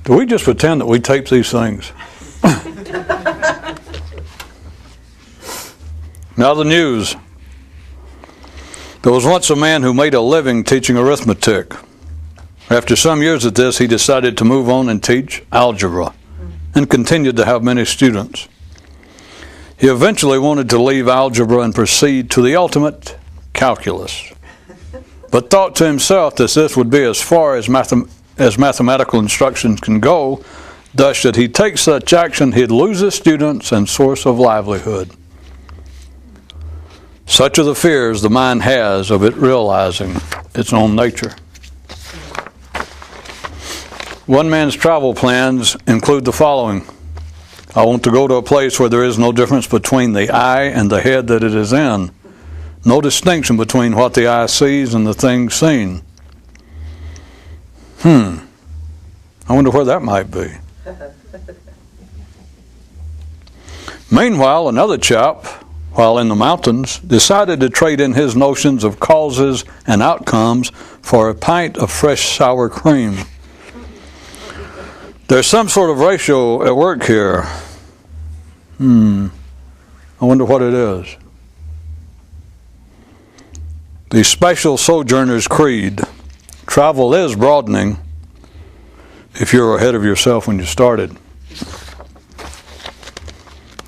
Do we just pretend that we tape these things? Now the news. There was once a man who made a living teaching arithmetic. After some years at this, he decided to move on and teach algebra, and continued to have many students. He eventually wanted to leave algebra and proceed to the ultimate, calculus, but thought to himself that this would be as far as mathematical instructions can go, thus should he take such action, he'd lose his students and source of livelihood. Such are the fears the mind has of it realizing its own nature. One man's travel plans include the following. I want to go to a place where there is no difference between the eye and the head that it is in. No distinction between what the eye sees and the things seen. I wonder where that might be. Meanwhile, another chap, while in the mountains, decided to trade in his notions of causes and outcomes for a pint of fresh sour cream. There's some sort of ratio at work here. I wonder what it is. The Special Sojourner's Creed. Travel is broadening if you're ahead of yourself when you started.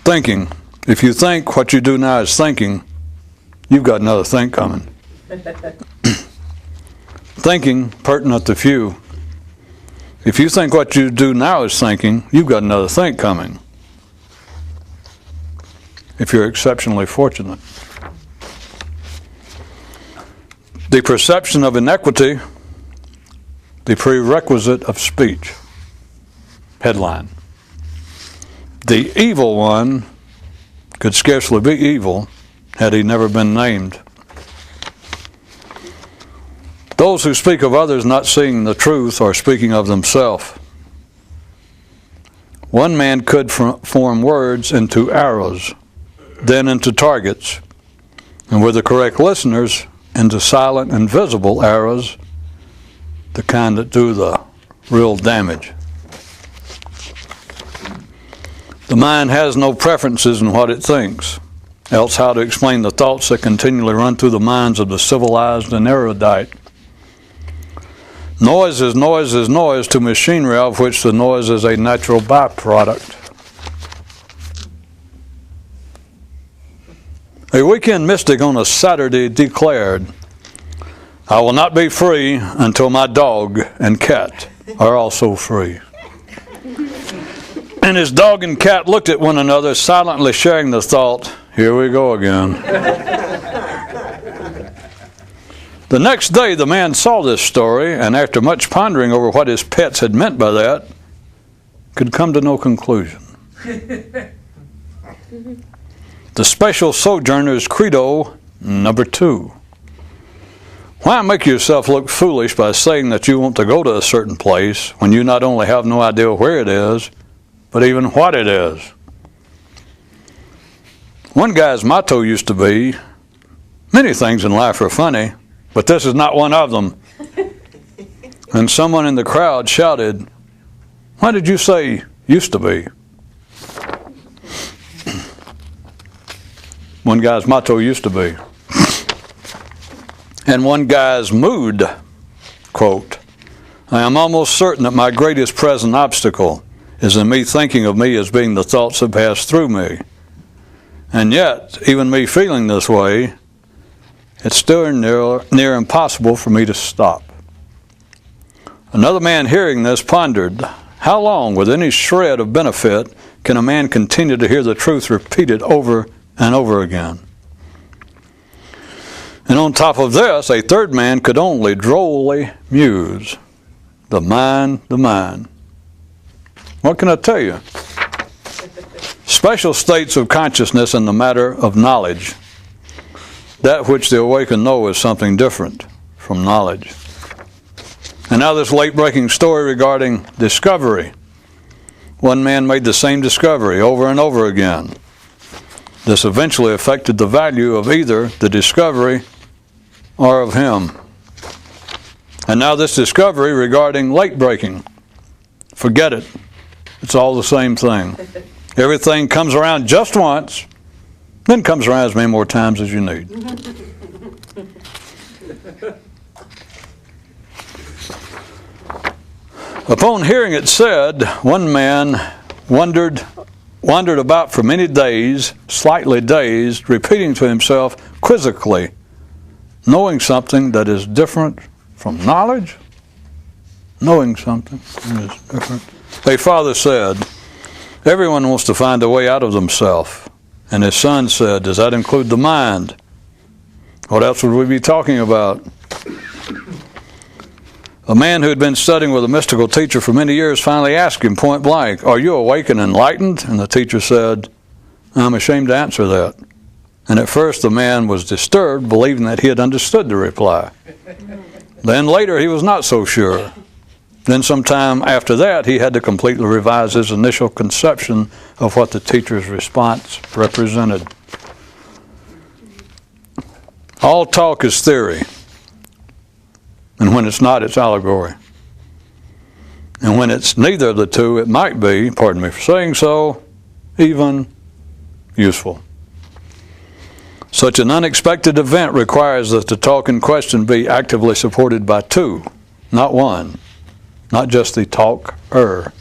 Thinking. If you think what you do now is thinking, you've got another think coming. Thinking, pertinent to few. If you think what you do now is thinking, you've got another think coming. If you're exceptionally fortunate. The perception of inequity, the prerequisite of speech. Headline. The evil one could scarcely be evil had he never been named. Those who speak of others not seeing the truth are speaking of themselves. One man could form words into arrows, then into targets, and with the correct listeners, into silent and visible arrows, the kind that do the real damage. The mind has no preferences in what it thinks, else how to explain the thoughts that continually run through the minds of the civilized and erudite. Noise is noise is noise to machinery of which the noise is a natural byproduct. A weekend mystic on a Saturday declared, I will not be free until my dog and cat are also free. And his dog and cat looked at one another, silently sharing the thought, here we go again. The next day the man saw this story, and after much pondering over what his pets had meant by that, could come to no conclusion. The Special Sojourner's Credo, number 2. Why make yourself look foolish by saying that you want to go to a certain place when you not only have no idea where it is, but even what it is? One guy's motto used to be, many things in life are funny, but this is not one of them. And someone in the crowd shouted, why did you say used to be? One guy's motto used to be. And one guy's mood, quote, I am almost certain that my greatest present obstacle is in me thinking of me as being the thoughts that pass through me. And yet, even me feeling this way, it's still near impossible for me to stop. Another man hearing this pondered, how long, with any shred of benefit, can a man continue to hear the truth repeated over and over again? And on top of this, a third man could only drolly muse, the mind, the mind. What can I tell you? Special states of consciousness in the matter of knowledge. That which the awakened know is something different from knowledge. And now this late-breaking story regarding discovery. One man made the same discovery over and over again. This eventually affected the value of either the discovery or of him. And now this discovery regarding late breaking. Forget it. It's all the same thing. Everything comes around just once, then comes around as many more times as you need. Upon hearing it said, one man wandered about for many days, slightly dazed, repeating to himself quizzically, knowing something that is different from knowledge? Knowing something that is different. A father said, everyone wants to find a way out of themselves. And his son said, does that include the mind? What else would we be talking about? A man who had been studying with a mystical teacher for many years finally asked him point blank, are you awake and enlightened? And the teacher said, I'm ashamed to answer that. And at first the man was disturbed, believing that he had understood the reply. Then later he was not so sure. Then sometime after that he had to completely revise his initial conception of what the teacher's response represented. All talk is theory. And when it's not, it's allegory. And when it's neither of the two, it might be, pardon me for saying so, even useful. Such an unexpected event requires that the talk in question be actively supported by two, not one, not just the talker.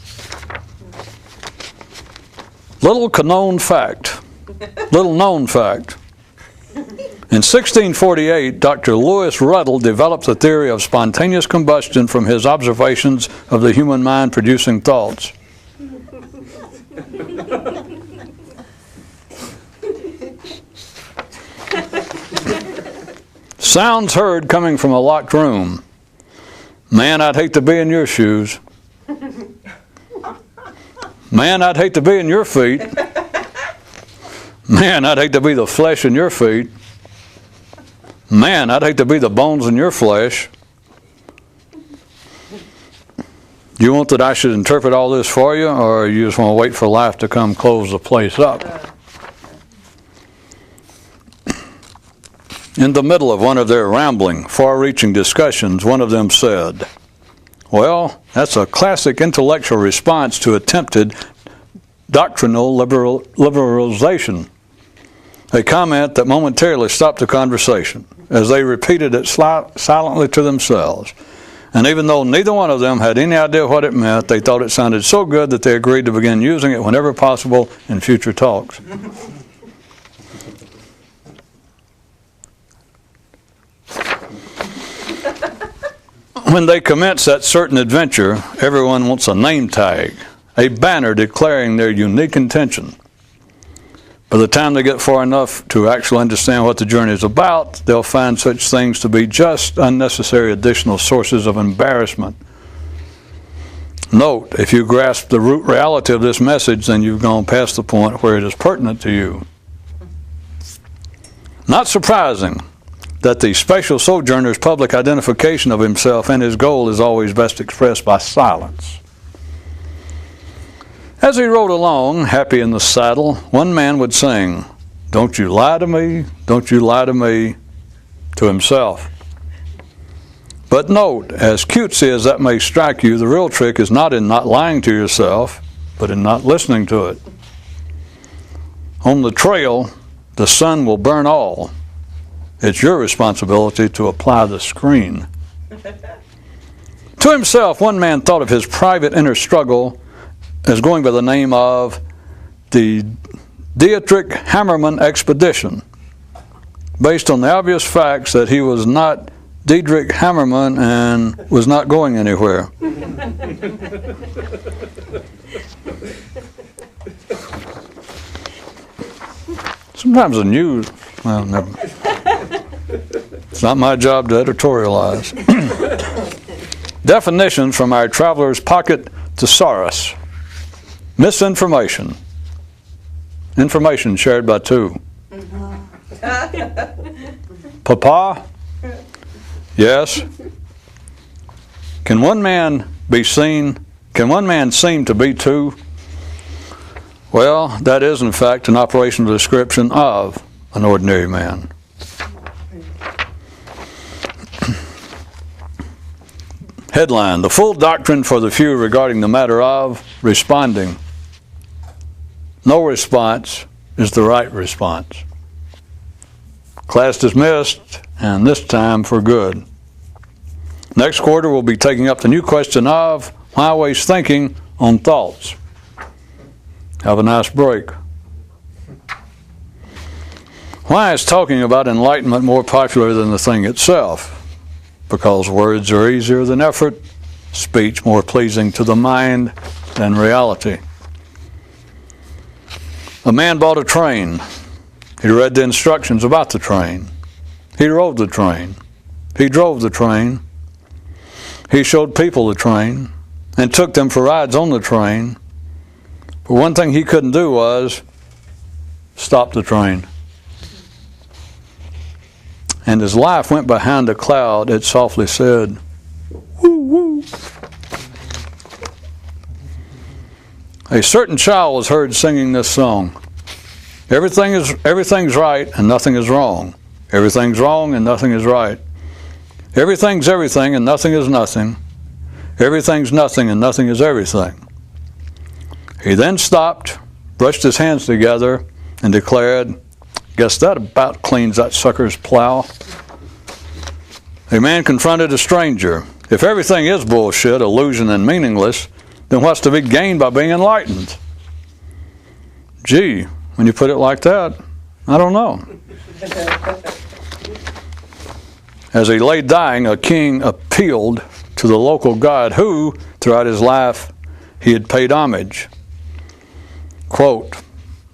Little known fact. In 1648, Dr. Lewis Ruddle developed the theory of spontaneous combustion from his observations of the human mind producing thoughts. Sounds heard coming from a locked room. Man, I'd hate to be in your shoes. Man, I'd hate to be in your feet. Man, I'd hate to be the flesh in your feet. Man, I'd hate to be the bones in your flesh. You want that I should interpret all this for you, or you just want to wait for life to come close the place up? In the middle of one of their rambling, far-reaching discussions, one of them said, well, that's a classic intellectual response to attempted doctrinal liberalization. A comment that momentarily stopped the conversation as they repeated it silently to themselves. And even though neither one of them had any idea what it meant, they thought it sounded so good that they agreed to begin using it whenever possible in future talks. When they commence that certain adventure, everyone wants a name tag, a banner declaring their unique intention. By the time they get far enough to actually understand what the journey is about, they'll find such things to be just unnecessary additional sources of embarrassment. Note, if you grasp the root reality of this message, then you've gone past the point where it is pertinent to you. Not surprising that the special sojourner's public identification of himself and his goal is always best expressed by silence. As he rode along, happy in the saddle, one man would sing, "Don't you lie to me, don't you lie to me," to himself. But note, as cutesy as that may strike you, the real trick is not in not lying to yourself, but in not listening to it. On the trail, the sun will burn all. It's your responsibility to apply the screen. To himself, one man thought of his private inner struggle as going by the name of the Dietrich Hammerman Expedition, based on the obvious facts that he was not Dietrich Hammerman and was not going anywhere. Sometimes the news, well, never. It's not my job to editorialize. Definitions from our traveler's pocket thesaurus. Misinformation. Information shared by two. Papa? Yes. Can one man seem to be two? Well, that is in fact an operational description of an ordinary man. Headline: The Full Doctrine for the Few Regarding the Matter of Responding. No response is the right response. Class dismissed, and this time for good. Next quarter we'll be taking up the new question of why waste thinking on thoughts. Have a nice break. Why is talking about enlightenment more popular than the thing itself? Because words are easier than effort, speech more pleasing to the mind than reality. A man bought a train. He read the instructions about the train. He rode the train. He drove the train. He showed people the train and took them for rides on the train. But one thing he couldn't do was stop the train. And as life went behind a cloud, it softly said, woo, woo. A certain child was heard singing this song. Everything's right and nothing is wrong. Everything's wrong and nothing is right. Everything's everything and nothing is nothing. Everything's nothing and nothing is everything. He then stopped, brushed his hands together, and declared, "Guess that about cleans that sucker's plow." A man confronted a stranger. If everything is bullshit, illusion, and meaningless, then what's to be gained by being enlightened? Gee, when you put it like that, I don't know. As he lay dying, a king appealed to the local god who, throughout his life, he had paid homage. Quote,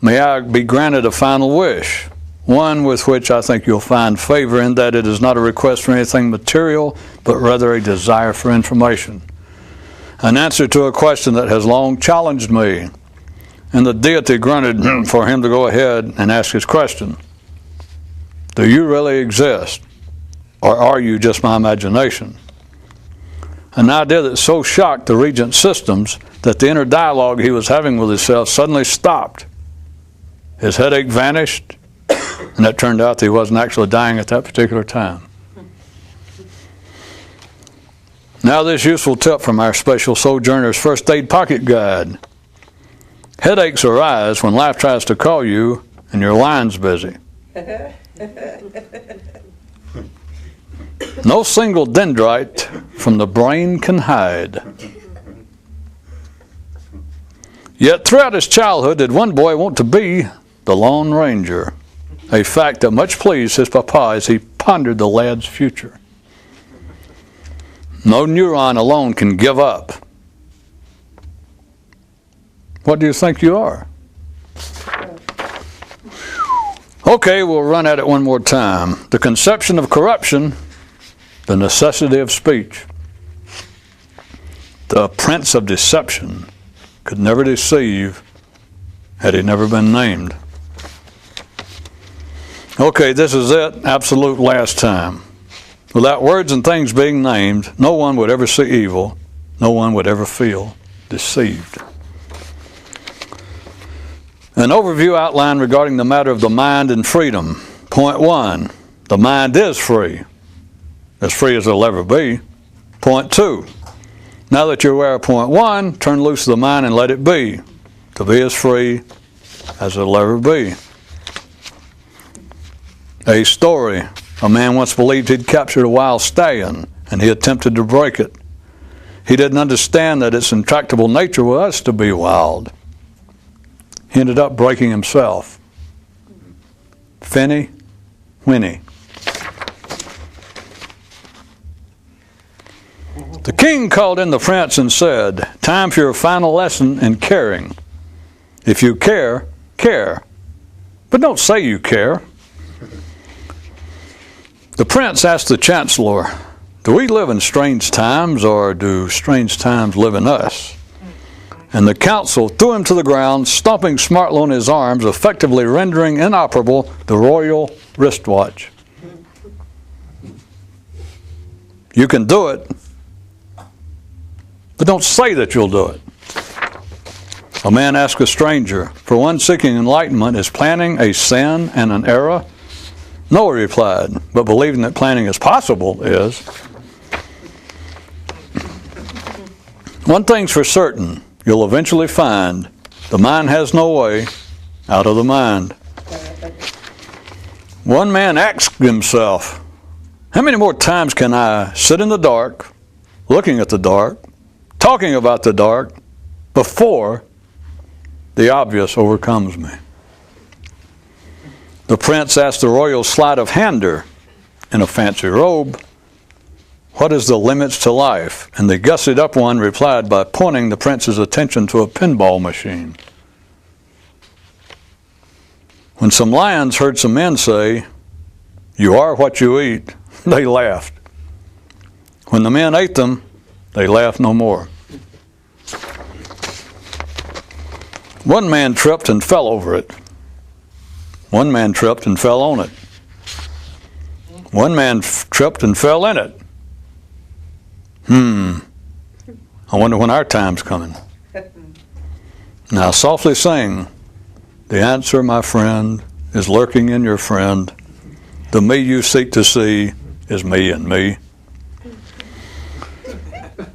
"May I be granted a final wish, one with which I think you'll find favor, in that it is not a request for anything material, but rather a desire for information. An answer to a question that has long challenged me." And the deity grunted for him to go ahead and ask his question. "Do you really exist? Or are you just my imagination?" An idea that so shocked the regent's systems that the inner dialogue he was having with himself suddenly stopped. His headache vanished, and it turned out that he wasn't actually dying at that particular time. Now this useful tip from our special Sojourner's First Aid Pocket Guide. Headaches arise when life tries to call you and your line's busy. No single dendrite from the brain can hide. Yet throughout his childhood did one boy want to be the Lone Ranger, a fact that much pleased his papa as he pondered the lad's future. No neuron alone can give up. What do you think you are? Okay, we'll run at it one more time. The conception of corruption, the necessity of speech. The prince of deception could never deceive had he never been named. Okay, this is it, absolute last time. Without words and things being named, no one would ever see evil, no one would ever feel deceived. An overview outline regarding the matter of the mind and freedom. Point 1, the mind is free as it'll ever be. Point 2, now that you're aware of point 1, turn loose the mind and let it be, to be as free as it'll ever be. A story. A man once believed he'd captured a wild stallion, and he attempted to break it. He didn't understand that its intractable nature was to be wild. He ended up breaking himself. Finny, Winnie. The king called in the prince and said, "Time for your final lesson in caring. If you care, care. But don't say you care." The prince asked the chancellor, "Do we live in strange times, or do strange times live in us?" And the council threw him to the ground, stomping smartly on his arms, effectively rendering inoperable the royal wristwatch. You can do it, but don't say that you'll do it. A man asked a stranger, "For one seeking enlightenment, is planning a sin and an error?" "No," he replied, "but believing that planning is possible is." One thing's for certain, you'll eventually find the mind has no way out of the mind. One man asked himself, how many more times can I sit in the dark, looking at the dark, talking about the dark, before the obvious overcomes me? The prince asked the royal sleight of hander in a fancy robe, what is the limits to life? And the gussied up one replied by pointing the prince's attention to a pinball machine. When some lions heard some men say, you are what you eat, they laughed. When the men ate them, they laughed no more. One man tripped and fell over it. One man tripped and fell on it. One man tripped and fell in it. I wonder when our time's coming. Now softly sing, the answer, my friend, is lurking in your friend. The me you seek to see is me and me.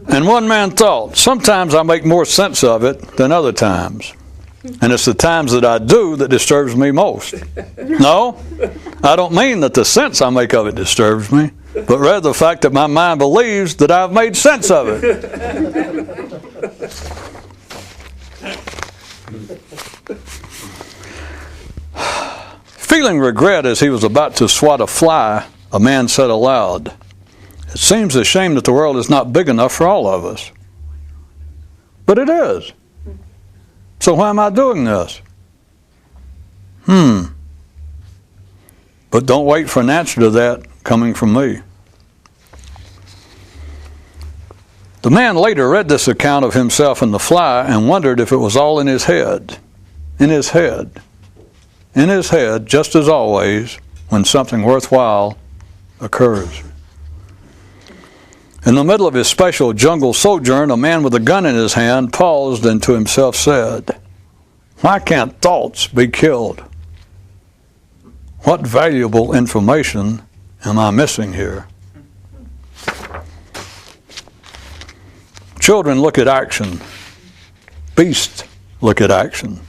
And one man thought, sometimes I make more sense of it than other times. And it's the times that I do that disturbs me most. No, I don't mean that the sense I make of it disturbs me, but rather the fact that my mind believes that I've made sense of it. Feeling regret as he was about to swat a fly, a man said aloud, it seems a shame that the world is not big enough for all of us. But it is. So why am I doing this? But don't wait for an answer to that coming from me. The man later read this account of himself and the fly and wondered if it was all in his head. In his head. In his head, just as always, when something worthwhile occurs. In the middle of his special jungle sojourn, a man with a gun in his hand paused and to himself said, why can't thoughts be killed? What valuable information am I missing here? Children look at action. Beasts look at action.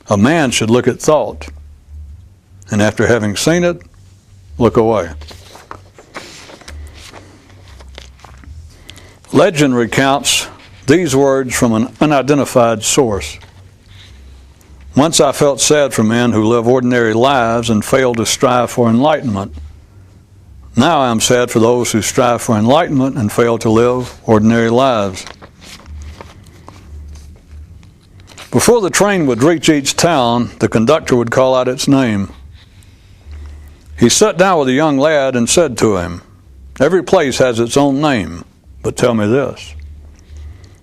A man should look at thought, and after having seen it, look away. Legend recounts these words from an unidentified source. Once I felt sad for men who live ordinary lives and fail to strive for enlightenment. Now I am sad for those who strive for enlightenment and fail to live ordinary lives. Before the train would reach each town, the conductor would call out its name. He sat down with a young lad and said to him, every place has its own name, but tell me this.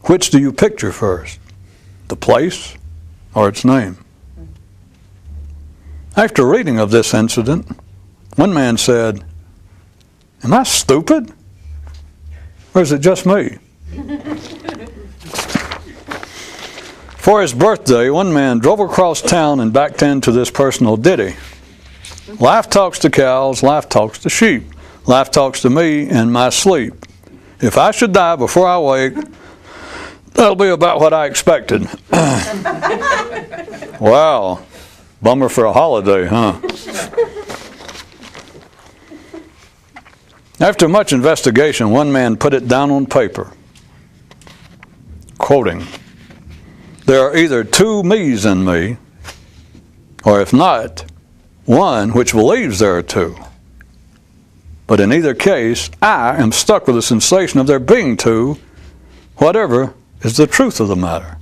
Which do you picture first, the place or its name? After reading of this incident, one man said, am I stupid? Or is it just me? For his birthday, one man drove across town and backed into this personal ditty. Life talks to cows, life talks to sheep. Life talks to me in my sleep. If I should die before I wake, that'll be about what I expected. Wow. Bummer for a holiday, huh? After much investigation, one man put it down on paper. Quoting, there are either two me's in me, or if not, one which believes there are two. But in either case, I am stuck with the sensation of there being two, whatever is the truth of the matter.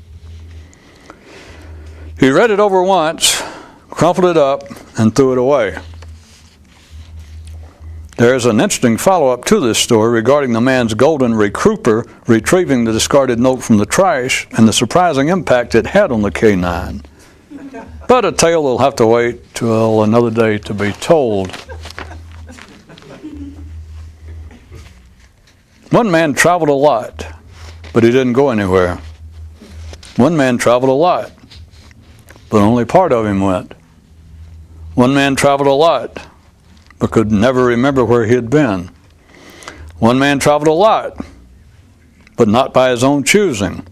He read it over once, crumpled it up, and threw it away. There is an interesting follow-up to this story regarding the man's golden recruiter retrieving the discarded note from the trash and the surprising impact it had on the canine. But a tale will have to wait till another day to be told. One man traveled a lot, but he didn't go anywhere. One man traveled a lot, but only part of him went. One man traveled a lot, but could never remember where he had been. One man traveled a lot, but but not by his own choosing.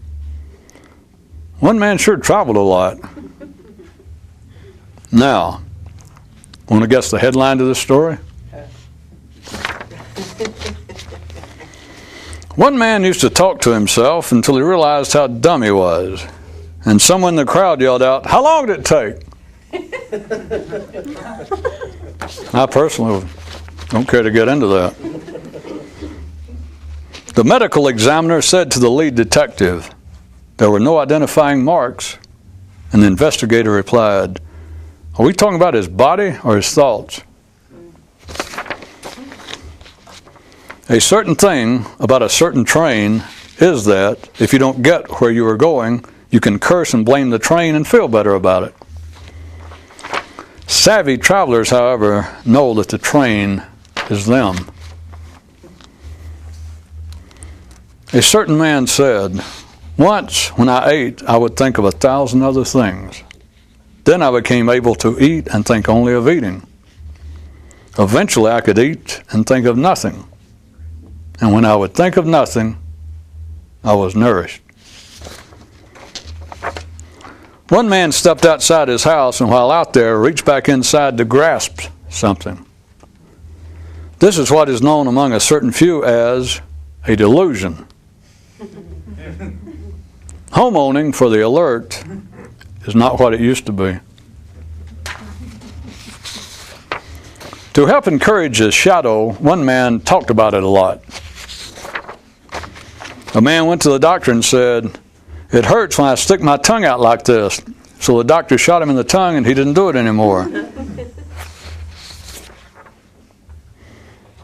One man sure traveled a lot. Now, want to guess the headline to this story? One man used to talk to himself until he realized how dumb he was. And someone in the crowd yelled out, "How long did it take?" I personally don't care to get into that. The medical examiner said to the lead detective, "There were no identifying marks." And the investigator replied, "Are we talking about his body or his thoughts?" A certain thing about a certain train is that if you don't get where you are going, you can curse and blame the train and feel better about it. Savvy travelers, however, know that the train is them. A certain man said, "Once when I ate, I would think of 1,000 other things. Then I became able to eat and think only of eating. Eventually I could eat and think of nothing. And when I would think of nothing, I was nourished." One man stepped outside his house and while out there reached back inside to grasp something. This is what is known among a certain few as a delusion. Homeowning for the alert is not what it used to be. To help encourage his shadow, one man talked about it a lot. A man went to the doctor and said, "It hurts when I stick my tongue out like this." So the doctor shot him in the tongue and he didn't do it anymore.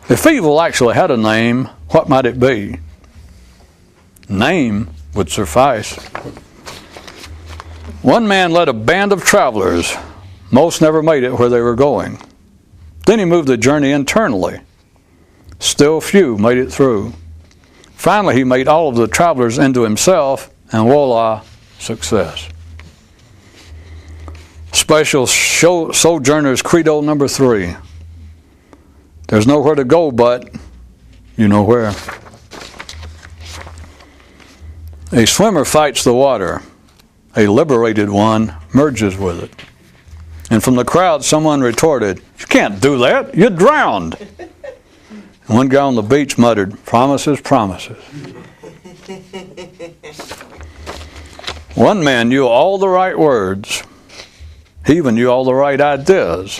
If evil actually had a name, what might it be? Name would suffice. One man led a band of travelers. Most never made it where they were going. Then he moved the journey internally. Still few made it through. Finally, he made all of the travelers into himself, and voila, success. Special Sojourner's Credo number 3. There's nowhere to go but you know where. A swimmer fights the water. A liberated one merges with it. And from the crowd, someone retorted, "You can't do that. You're drowned." And one guy on the beach muttered, "Promises, promises." One man knew all the right words. He even knew all the right ideas.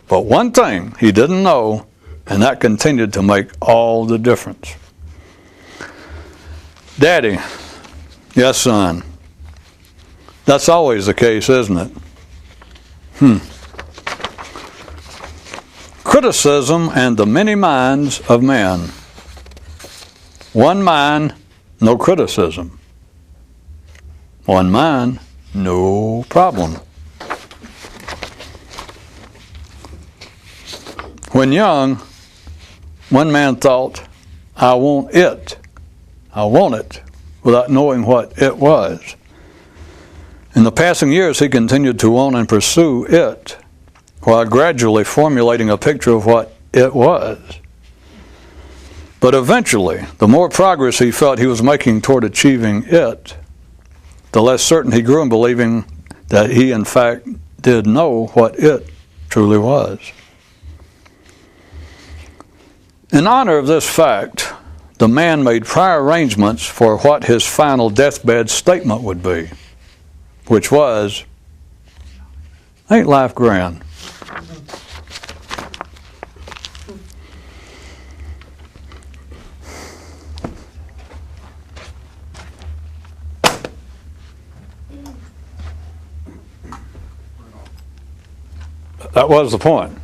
But one thing he didn't know, and that continued to make all the difference. Daddy, yes, son. That's always the case, isn't it? Criticism and the many minds of men. One mind, no criticism. One mind, no problem. When young, one man thought, "I want it. I want it," without knowing what it was. In the passing years, he continued to want and pursue it, while gradually formulating a picture of what it was. But eventually, the more progress he felt he was making toward achieving it, the less certain he grew in believing that he in fact did know what it truly was. In honor of this fact, the man made prior arrangements for what his final deathbed statement would be, which was, "Ain't life grand?" That was the point.